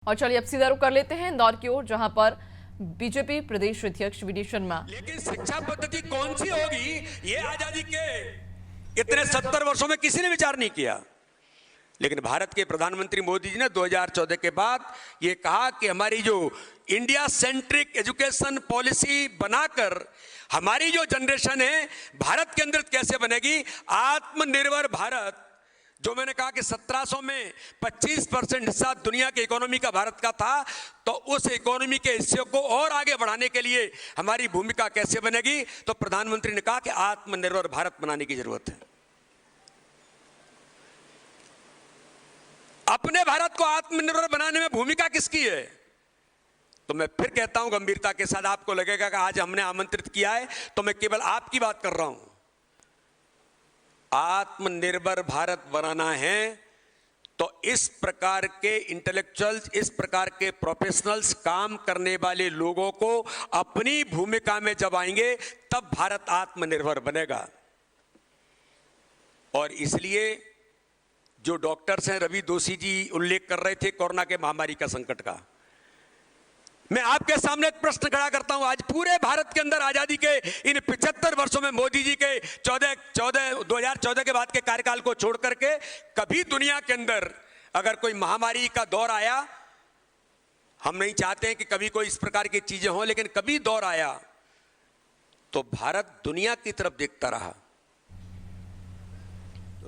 और चलिए अब सीधा रुख कर लेते हैं इंदौर की ओर, जहां पर बीजेपी प्रदेश अध्यक्ष वी डी शर्मा। लेकिन शिक्षा पद्धति कौन सी होगी, ये आजादी के इतने 70 वर्षों में किसी ने विचार नहीं किया। लेकिन भारत के प्रधानमंत्री मोदी जी ने 2014 के बाद ये कहा कि हमारी जो इंडिया सेंट्रिक एजुकेशन पॉलिसी बनाकर हमारी जो जनरेशन है भारत के अंदर कैसे बनेगी, आत्मनिर्भर भारत। जो मैंने कहा कि 1700 में 25% हिस्सा दुनिया के इकोनॉमी का भारत का था, तो उस इकोनॉमी के हिस्से को और आगे बढ़ाने के लिए हमारी भूमिका कैसे बनेगी, तो प्रधानमंत्री ने कहा कि आत्मनिर्भर भारत बनाने की जरूरत है। अपने भारत को आत्मनिर्भर बनाने में भूमिका किसकी है? तो मैं फिर कहता हूं गंभीरता के साथ, आपको लगेगा कि आज हमने आमंत्रित किया है तो मैं केवल आपकी बात कर रहा हूं। आत्मनिर्भर भारत बनाना है तो इस प्रकार के इंटेलेक्चुअल्स, इस प्रकार के प्रोफेशनल्स, काम करने वाले लोगों को अपनी भूमिका में जब आएंगे तब भारत आत्मनिर्भर बनेगा। और इसलिए जो डॉक्टर्स हैं, रवि दोषी जी उल्लेख कर रहे थे कोरोना के महामारी का संकट का, मैं आपके सामने एक प्रश्न खड़ा करता हूं। आज पूरे भारत के अंदर आजादी के इन 75 वर्षों में मोदी जी के 2014 के बाद के कार्यकाल को छोड़ करके कभी दुनिया के अंदर अगर कोई महामारी का दौर आया, हम नहीं चाहते हैं कि कभी कोई इस प्रकार की चीजें हों, लेकिन कभी दौर आया तो भारत दुनिया की तरफ देखता रहा।